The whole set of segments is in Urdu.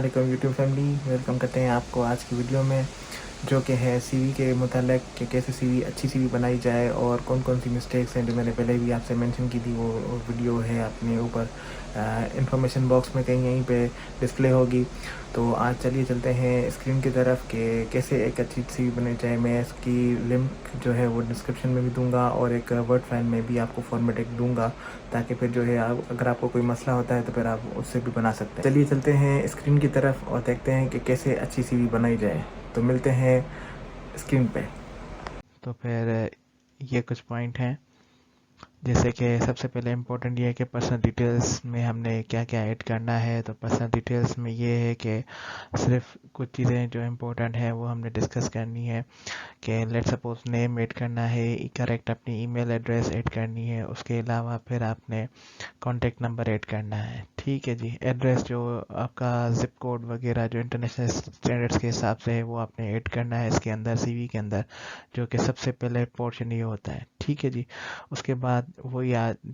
علیکم یوٹیوب فیملی، ویلکم کرتے ہیں آپ کو آج کی ویڈیو میں، جو کہ ہے سی وی کے متعلق کہ کیسے سی وی اچھی سی وی بنائی جائے اور کون کون سی مسٹیکس ہیں جو میں نے پہلے بھی آپ سے مینشن کی تھی. وہ ویڈیو ہے اپنے اوپر انفارمیشن باکس میں کہیں یہیں پہ ڈسپلے ہوگی. تو آج چلیے چلتے ہیں اسکرین کی طرف کہ کیسے ایک اچھی سی وی بنائی جائے. میں اس کی لنک جو ہے وہ ڈسکرپشن میں بھی دوں گا اور ایک ورڈ فائل میں بھی آپ کو فارمیٹ ایک دوں گا، تاکہ پھر جو ہے اگر آپ کو کوئی مسئلہ ہوتا ہے تو پھر آپ اس سے بھی بنا سکتے ہیں. چلیے چلتے ہیں اسکرین کی طرف اور دیکھتے ہیں کہ کیسے اچھی سی وی بنائی جائے. تو ملتے ہیں اسکرین پہ. تو پھر یہ کچھ پوائنٹ ہیں، جیسے کہ سب سے پہلے امپورٹنٹ یہ ہے کہ پرسنل ڈیٹیلز میں ہم نے کیا کیا ایڈ کرنا ہے. تو پرسنل ڈیٹیلز میں یہ ہے کہ صرف کچھ چیزیں جو امپورٹنٹ ہیں وہ ہم نے ڈسکس کرنی ہے، کہ لیٹ سپوز نیم ایڈ کرنا ہے، کریکٹ اپنی ای میل ایڈریس ایڈ کرنی ہے، اس کے علاوہ پھر آپ نے کانٹیکٹ نمبر ایڈ کرنا ہے. ٹھیک ہے جی. ایڈریس جو آپ کا زپ کوڈ وغیرہ جو انٹرنیشنل اسٹینڈرڈس کے حساب سے ہے وہ آپ نے ایڈ کرنا ہے اس کے اندر، سی وی کے اندر، جو کہ سب سے پہلے پورشن یہ ہوتا ہے. ٹھیک ہے جی. اس کے بعد وہ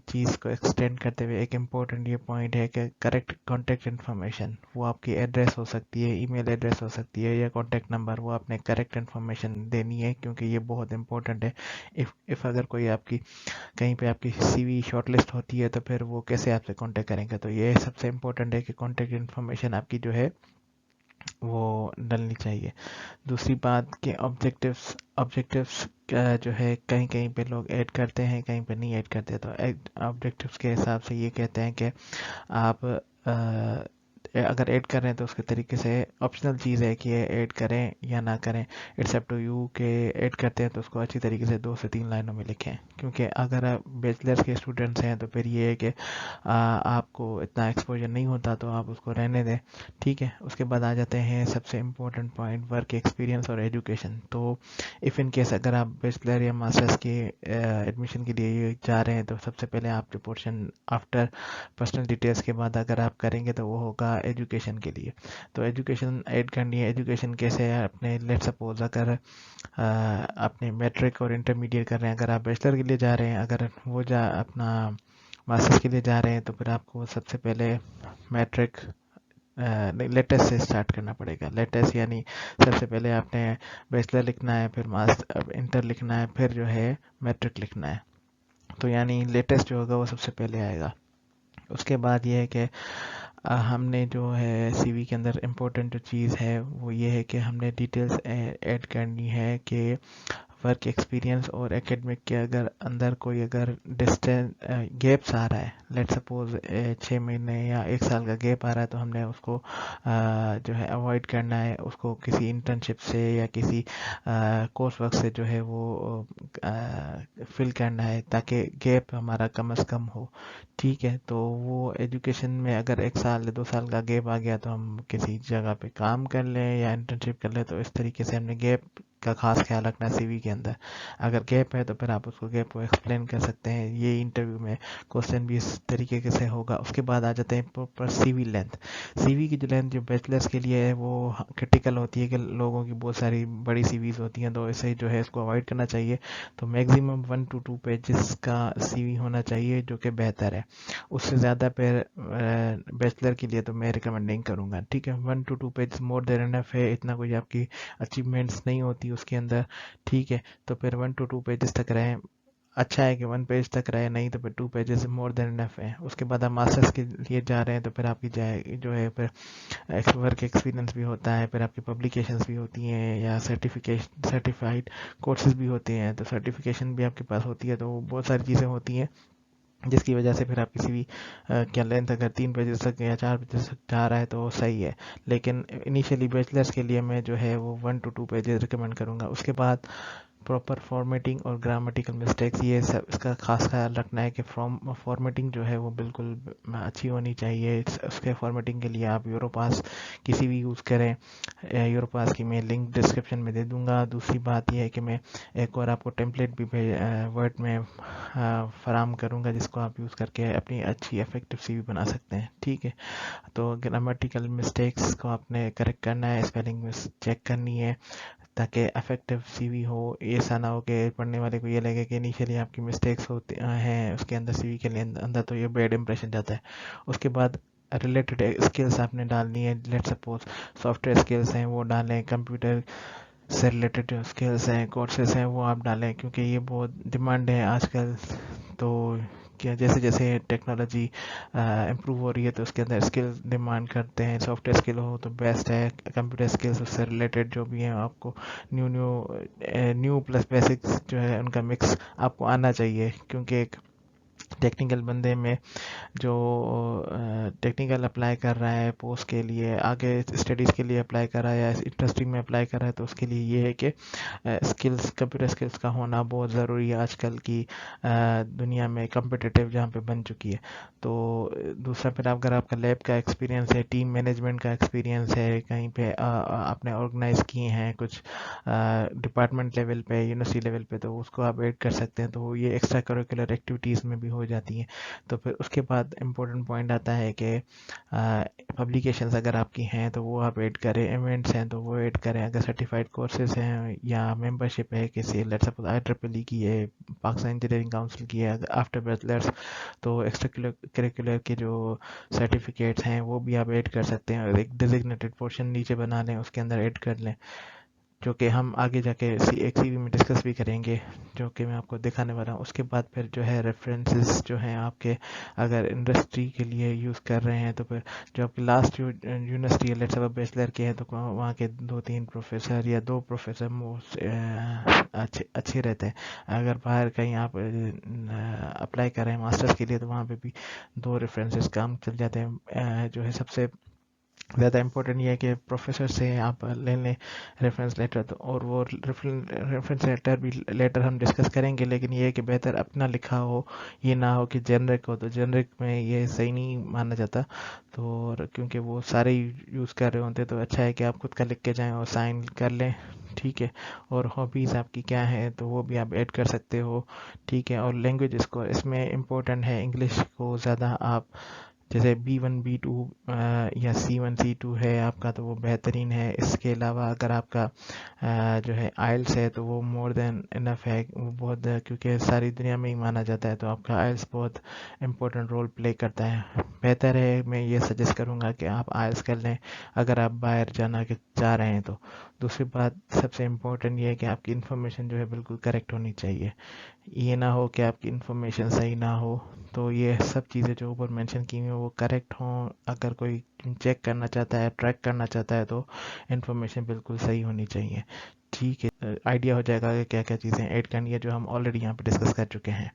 چیز کو ایکسٹینڈ کرتے ہوئے ایک امپورٹنٹ یہ پوائنٹ ہے کہ کریکٹ کانٹیکٹ انفارمیشن، وہ آپ کی ایڈریس ہو سکتی ہے، ای میل ایڈریس ہو سکتی ہے یا کانٹیکٹ نمبر، وہ آپ نے کریکٹ انفارمیشن دینی ہے، کیونکہ یہ بہت امپورٹنٹ ہے. اف اگر کوئی آپ کی کہیں پہ آپ کی سی وی شارٹ لسٹ ہوتی ہے تو پھر وہ کیسے آپ سے کانٹیکٹ کریں گے. تو یہ سب سے امپورٹنٹ ہے کہ کانٹیکٹ انفارمیشن آپ کی جو ہے وہ ڈلنی چاہیے. دوسری بات کہ آبجیکٹیوس جو ہے کہیں کہیں پہ لوگ ایڈ کرتے ہیں، کہیں پہ نہیں ایڈ کرتے. تو آبجیکٹیوس کے حساب سے یہ کہتے ہیں کہ آپ اگر ایڈ کر رہے ہیں تو اس کے طریقے سے آپشنل چیز ہے کہ ایڈ کریں یا نہ کریں. اٹس اپ ٹو یو کہ ایڈ کرتے ہیں تو اس کو اچھی طریقے سے 2 سے 3 لائنوں میں لکھیں، کیونکہ اگر بیچلرس کے اسٹوڈنٹس ہیں تو پھر یہ ہے کہ آپ کو اتنا ایکسپوجر نہیں ہوتا تو آپ اس کو رہنے دیں. ٹھیک ہے. اس کے بعد آ جاتے ہیں سب سے امپورٹنٹ پوائنٹ، ورک ایکسپیرینس اور ایجوکیشن. تو اف ان کیس اگر آپ بیچلر یا ماسٹرس کے ایڈمیشن کے لیے جا رہے ہیں تو سب سے پہلے آپ جو پورشن آفٹر پرسنل ڈیٹیلز کے بعد اگر آپ کریں گے تو وہ ہوگا ایجوکیشن کے لیے. تو ایجوکیشن ایڈ کرنی ہے. ایجوکیشن کیسے ہے؟ اپنے لیٹ سپوز اگر اپنے میٹرک اور انٹرمیڈیٹ کر رہے ہیں، اگر آپ بیچلر کے لیے جا رہے ہیں، اگر وہ اپنا ماسٹرس کے لیے جا رہے ہیں تو پھر آپ کو سب سے پہلے میٹرک لیٹسٹ سے اسٹارٹ کرنا پڑے گا. لیٹسٹ یعنی سب سے پہلے آپ نے بیچلر لکھنا ہے، پھر انٹر لکھنا ہے، پھر جو ہے میٹرک لکھنا ہے. تو یعنی لیٹسٹ جو ہوگا وہ سب سے پہلے آئے گا. اس کے بعد یہ ہے کہ ہم نے جو ہے سی وی کے اندر امپورٹنٹ جو چیز ہے وہ یہ ہے کہ ہم نے ڈیٹیلز ایڈ کرنی ہے کہ ورک ایکسپیرینس اور اکیڈمک کے اندر کوئی اگر ڈسٹینس گیپس آ رہا ہے، لیٹ سپوز 6 مہینے یا 1 سال کا گیپ آ رہا ہے، تو ہم نے اس کو جو ہے اوائڈ کرنا ہے. اس کو کسی انٹرنشپ سے یا کسی کورس ورک سے جو ہے وہ فل کرنا ہے تاکہ گیپ ہمارا کم از کم ہو. ٹھیک ہے. تو وہ ایجوکیشن میں اگر 1 سال یا 2 سال کا گیپ آ گیا تو ہم کسی جگہ پہ کام کر لیں یا انٹرنشپ کر لیں. تو اس طریقے سے ہم نے گیپ کا خاص خیال رکھنا سی وی کے اندر. اگر گیپ ہے تو پھر آپ اس کو گیپ کو ایکسپلین کر سکتے ہیں. یہ انٹرویو میں کوشچن بھی اس طریقے سے ہوگا. اس کے بعد آ جاتے ہیں پراپر سی وی لینتھ. سی وی کی جو لینتھ جو بیچلرس کے لیے ہے وہ کرٹیکل ہوتی ہے کہ لوگوں کی بہت ساری بڑی سی ویز ہوتی ہیں، تو اسے جو ہے اس کو اوائڈ کرنا چاہیے. تو میگزیمم 1 to 2 پیجز کا سی وی ہونا چاہیے، جو کہ بہتر ہے. اس سے زیادہ پھر بیچلر کے لیے تو میں ریکمینڈ نہیں کروں گا. ٹھیک ہے. 1 to 2 پیجز مور دین انف ہے. اتنا کوئی آپ کی اچیومنٹس نہیں ہوتی اس کے اندر. ٹھیک ہے. تو پھر 1 to 2 پیجز تک رہیں. اچھا ہے کہ 1 پیج تک رہے، نہیں تو پھر 2 پیجز مور دین انف ہے. اس کے بعد آپ ماسٹرس کے لیے جا رہے ہیں تو پھر آپ کی جو ہے پھر ورک ایکسپیرینس بھی ہوتا ہے، پھر آپ کی پبلیکیشنز بھی ہوتی ہیں یا سرٹیفائڈ کورسز بھی ہوتے ہیں. تو سرٹیفکیشن بھی آپ کے پاس ہوتی ہے. تو بہت ساری چیزیں ہوتی ہیں جس کی وجہ سے پھر آپ کسی بھی کیا لینتھ اگر 3 پیجز تک یا 4 پیجز تک جا رہا ہے تو صحیح ہے. لیکن انیشیلی بیچلرس کے لیے میں جو ہے وہ 1 to 2 پیجز ریکمینڈ کروں گا. اس کے بعد پراپر فارمیٹنگ اور گرامٹیکل مسٹیکس، یہ سب اس کا خاص خیال رکھنا ہے کہ فارمیٹنگ جو ہے وہ بالکل اچھی ہونی چاہیے. اس کے فارمیٹنگ کے لیے آپ یوروپاس کسی بھی یوز کریں. یوروپاس کی میں لنک ڈسکرپشن میں دے دوں گا. دوسری بات یہ ہے کہ میں ایک اور آپ کو ٹیمپلیٹ بھی ورڈ میں فراہم کروں گا جس کو آپ یوز کر کے اپنی اچھی افیکٹو سی وی بنا سکتے ہیں. ٹھیک ہے. تو گرامٹیکل مسٹیکس کو آپ نے کریکٹ کرنا ہے، اسپیلنگ چیک کرنی ہے تاکہ افیکٹو سی وی ہو. ایسا نہ ہو کہ پڑھنے والے کو یہ لگے کہ انیشیلی آپ کی مسٹیکس ہوتے ہیں اس کے اندر سی وی کے لیے اندر، تو یہ بیڈ امپریشن جاتا ہے. اس کے بعد ریلیٹڈ اسکلس آپ نے ڈالنی ہے. Let suppose soft where skills ہیں وہ ڈالیں, کمپیوٹر سے ریلیٹڈ جو اسکلس ہیں, کورسز ہیں وہ آپ ڈالیں, کیونکہ یہ بہت ڈیمانڈ ہے آج کل. تو کیا جیسے جیسے ٹیکنالوجی امپروو ہو رہی ہے تو اس کے اندر اسکل ڈیمانڈ کرتے ہیں. سافٹ ویئر اسکل ہو تو بیسٹ ہے, کمپیوٹر اسکلس اس سے ریلیٹڈ جو بھی ہیں آپ کو نیو پلس بیسکس جو ہے ان کا مکس آپ کو آنا چاہیے, کیونکہ ایک ٹیکنیکل بندے میں جو ٹیکنیکل اپلائی کر رہا ہے پوسٹ کے لیے, آگے اسٹڈیز کے لیے اپلائی کر رہا ہے یا انڈسٹری میں اپلائی کر رہا ہے, تو اس کے لیے یہ ہے کہ اسکلس, کمپیوٹر اسکلس کا ہونا بہت ضروری ہے آج کل کی دنیا میں کمپٹیٹیو جہاں پہ بن چکی ہے. تو دوسرا پھر اگر آپ کا لیب کا ایکسپیرینس ہے, ٹیم مینجمنٹ کا ایکسپیرینس ہے, کہیں پہ آپ نے آرگنائز کیے ہیں کچھ ڈپارٹمنٹ لیول پہ, یونیورسٹی لیول پہ, تو اس کو آپ ایڈ کر سکتے ہیں. تو یہ ایکسٹرا کریکولر ایکٹیویٹیز میں بھی ہو جاتی ہیں. تو پھر اس کے بعد امپورٹنٹ پوائنٹ آتا ہے کہ پبلیکیشنز اگر آپ کی ہیں تو وہ آپ ایڈ کریں, ایونٹس ہیں تو وہ ایڈ کریں, اگر سرٹیفائڈ کورسز ہیں یا ممبرشپ ہے کسی لیٹ سپوز IEEE کی ہے, پاکستان انجینئرنگ کاؤنسل کی ہے, آفٹر بیچلرس, تو ایکسٹرا کریکولر کے جو سرٹیفکیٹس ہیں وہ بھی آپ ایڈ کر سکتے ہیں, اور ایک ڈیزگنیٹڈ پورشن نیچے بنا لیں, اس کے اندر ایڈ کر لیں, جو کہ ہم آگے جا کے ایک سی وی میں ڈسکس بھی کریں گے, جو کہ میں آپ کو دکھانے والا ہوں. اس کے بعد پھر جو ہے ریفرنسز جو ہیں آپ کے, اگر انڈسٹری کے لیے یوز کر رہے ہیں تو پھر جو آپ کی لاسٹ جو یونیورسٹی ہے لیٹ سپوز بیچلر کے ہیں تو وہاں کے 2-3 پروفیسر یا 2 پروفیسر اچھے رہتے ہیں. اگر باہر کہیں آپ اپلائی کر رہے ہیں ماسٹرز کے لیے تو وہاں پہ بھی 2 ریفرنسز کام چل جاتے ہیں. جو ہے سب سے زیادہ امپورٹنٹ یہ ہے کہ پروفیسر سے آپ لے لیں ریفرنس لیٹر, تو اور وہ ریفرنس لیٹر بھی لیٹر ہم ڈسکس کریں گے, لیکن یہ ہے کہ بہتر اپنا لکھا ہو, یہ نہ ہو کہ جنرک ہو, تو جنرک میں یہ صحیح نہیں مانا جاتا. تو کیونکہ وہ سارے یوز کر رہے ہوتے, تو اچھا ہے کہ آپ خود کا لکھ کے جائیں اور سائن کر لیں, ٹھیک ہے. اور ہابیز آپ کی کیا ہیں تو وہ بھی آپ ایڈ کر سکتے ہو, ٹھیک ہے. اور لینگویج اس میں امپورٹنٹ ہے, انگلش کو زیادہ آپ جیسے B1 B2 یا C1 C2 ہے آپ کا تو وہ بہترین ہے. اس کے علاوہ اگر آپ کا جو ہے آئلس ہے تو وہ مور دین انف ہے, وہ بہت, کیونکہ ساری دنیا میں ہی مانا جاتا ہے, تو آپ کا آئلس بہت امپورٹنٹ رول پلے کرتا ہے. بہتر ہے, میں یہ سجیسٹ کروں گا کہ آپ آئلس کر لیں اگر آپ باہر جانا چاہ رہے ہیں تو. دوسری بات سب سے امپورٹنٹ یہ ہے کہ آپ کی انفارمیشن جو ہے بالکل کریکٹ ہونی چاہیے. یہ نہ ہو کہ آپ کی انفارمیشن صحیح نہ ہو. تو یہ سب چیزیں جو اوپر مینشن کی ہوئی ہیں وہ کریکٹ ہوں. اگر کوئی چیک کرنا چاہتا ہے, ٹریک کرنا چاہتا ہے, تو انفارمیشن بالکل صحیح ہونی چاہیے, ٹھیک ہے. آئیڈیا ہو جائے گا کہ کیا کیا چیزیں ایڈ کرنی ہے جو ہم آلریڈی یہاں پہ ڈسکس کر چکے ہیں.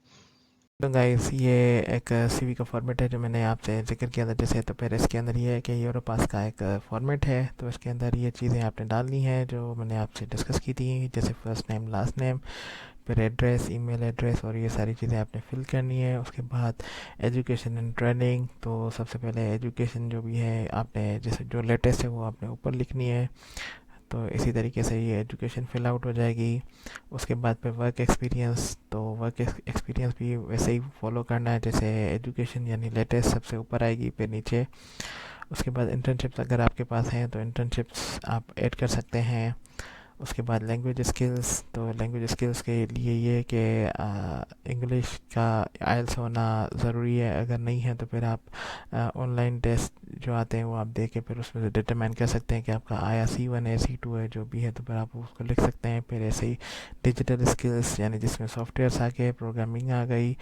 تو گائز یہ ایک سی وی کا فارمیٹ ہے جو میں نے آپ سے ذکر کیا تھا جیسے. تو پھر اس کے اندر یہ ہے کہ یوروپاس کا ایک فارمیٹ ہے, تو اس کے اندر یہ چیزیں آپ نے ڈالنی ہیں جو میں نے آپ سے ڈسکس کی تھی, جیسے فرسٹ نیم, لاسٹ نیم, پھر ایڈریس, ای میل ایڈریس, اور یہ ساری چیزیں آپ نے فل کرنی ہے. اس کے بعد ایجوکیشن اینڈ ٹریننگ, تو سب سے پہلے ایجوکیشن جو بھی ہے آپ نے جیسے جو لیٹسٹ ہے وہ آپ نے اوپر لکھنی ہے. تو اسی طریقے سے یہ ایجوکیشن فل آؤٹ ہو جائے گی. اس کے بعد پھر ورک ایکسپیرینس, تو ورک ایکسپیرینس بھی ویسے ہی فالو کرنا ہے جیسے ایجوکیشن یعنی لیٹسٹ سب سے اوپر آئے گی, پھر نیچے. اس کے بعد انٹرنشپس اگر آپ کے پاس ہیں تو انٹرنشپس آپ ایڈ کر سکتے ہیں. اس کے بعد لینگویج اسکلس, تو لینگویج اسکلس کے لیے یہ کہ انگلش کا آئلس ہونا ضروری ہے. اگر نہیں ہے تو پھر آپ آن لائن ٹیسٹ جو آتے ہیں وہ آپ دے کے پھر اس میں سے ڈٹرمائن کر سکتے ہیں کہ آپ کا آیا C1 ہے, C2 ہے, جو بھی ہے, تو پھر آپ اس کو لکھ سکتے ہیں. پھر ایسے ہی ڈیجیٹل اسکلس یعنی جس میں سافٹ ویئرس آ گئے, پروگرامنگ آ گئی,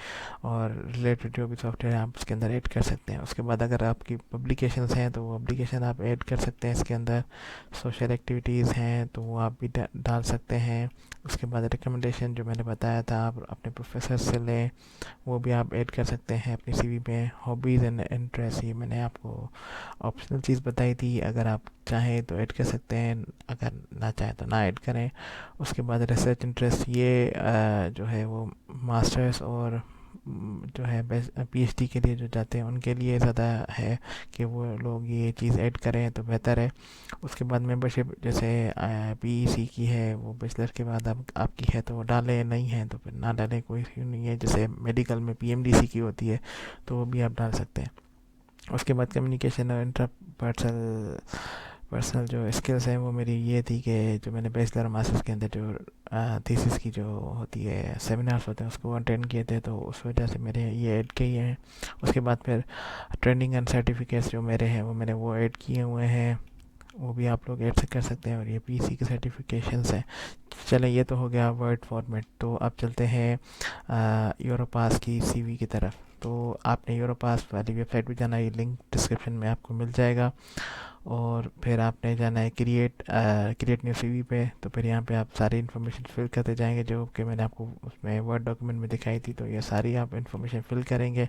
اور ریلیٹڈ جو بھی سافٹ ویئر ہیں آپ اس کے اندر ایڈ کر سکتے ہیں. اس کے بعد اگر آپ کی پبلیکیشنس ہیں تو وہ پبلیکیشن آپ ایڈ کر سکتے ہیں اس کے اندر. سوشل ایکٹیویٹیز ہیں تو وہ آپ بھی ڈال سکتے ہیں. اس کے بعد ریکمنڈیشن جو میں نے بتایا تھا آپ اپنے پروفیسر سے لیں, وہ بھی آپ ایڈ کر سکتے ہیں اپنی سی وی میں. ہابیز اینڈ انٹرسٹ, یہ میں نے آپ کو آپشنل چیز بتائی تھی, اگر آپ چاہیں تو ایڈ کر سکتے ہیں, اگر نہ چاہیں تو نہ ایڈ کریں. اس کے بعد ریسرچ انٹرسٹ, یہ جو ہے وہ ماسٹرس اور جو ہے PhD کے لیے جو جاتے ہیں ان کے لیے زیادہ ہے کہ وہ لوگ یہ چیز ایڈ کریں تو بہتر ہے. اس کے بعد ممبرشپ جیسے PEC کی ہے, وہ بیچلر کے بعد آپ کی ہے تو وہ ڈالیں, نہیں ہے تو پھر نہ ڈالیں, کوئی نہیں ہے. جیسے میڈیکل میں PMDC کی ہوتی ہے تو وہ بھی آپ ڈال سکتے ہیں. اس کے بعد کمیونیکیشن اور پرسنل جو اسکلس ہیں وہ میری یہ تھی کہ جو میں نے بیچلر ماسٹرس کے اندر جو تھیسس کی جو ہوتی ہے سیمینارس ہوتے ہیں اس کو اٹینڈ کیے تھے، تو اس وجہ سے میرے یہ ایڈ کیے ہیں. اس کے بعد پھر ٹریننگ اینڈ سرٹیفکیٹس جو میرے ہیں وہ میں نے وہ ایڈ کیے ہوئے ہیں، وہ بھی آپ لوگ ایڈ کر سکتے ہیں. اور یہ پی سی کے سرٹیفکیشنس ہیں. چلیں یہ تو ہو گیا ورڈ فارمیٹ. تو اب چلتے ہیں یورو پاس کی سی وی کی طرف. تو آپ نے یورو پاس والی ویب سائٹ پہ جانا ہے، یہ لنک ڈسکرپشن میں آپ کو مل جائے گا. اور پھر آپ نے جانا ہے کریٹ نیو سی وی پہ. تو پھر یہاں پہ آپ ساری انفارمیشن فل کرتے جائیں گے جو کہ میں نے آپ کو اس میں ورڈ ڈاکیومنٹ میں دکھائی تھی. تو یہ ساری آپ انفارمیشن فل کریں گے.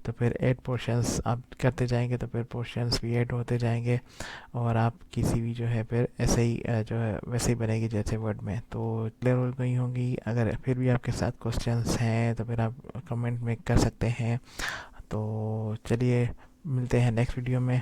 تو پھر ایڈ پورشنس آپ کرتے جائیں گے، تو پھر پورشنس بھی ایڈ ہوتے جائیں گے، اور آپ کی سی وی جو ہے پھر ایسے ہی جو ہے ویسے ہی بنے گی جیسے ورڈ میں. تو کلیئر ہو گئی ہوں گی. اگر پھر بھی آپ کے ساتھ کوسچنس ہیں تو پھر آپ کمنٹ میں کر سکتے ہیں. تو چلیے ملتے ہیں نیکسٹ ویڈیو میں.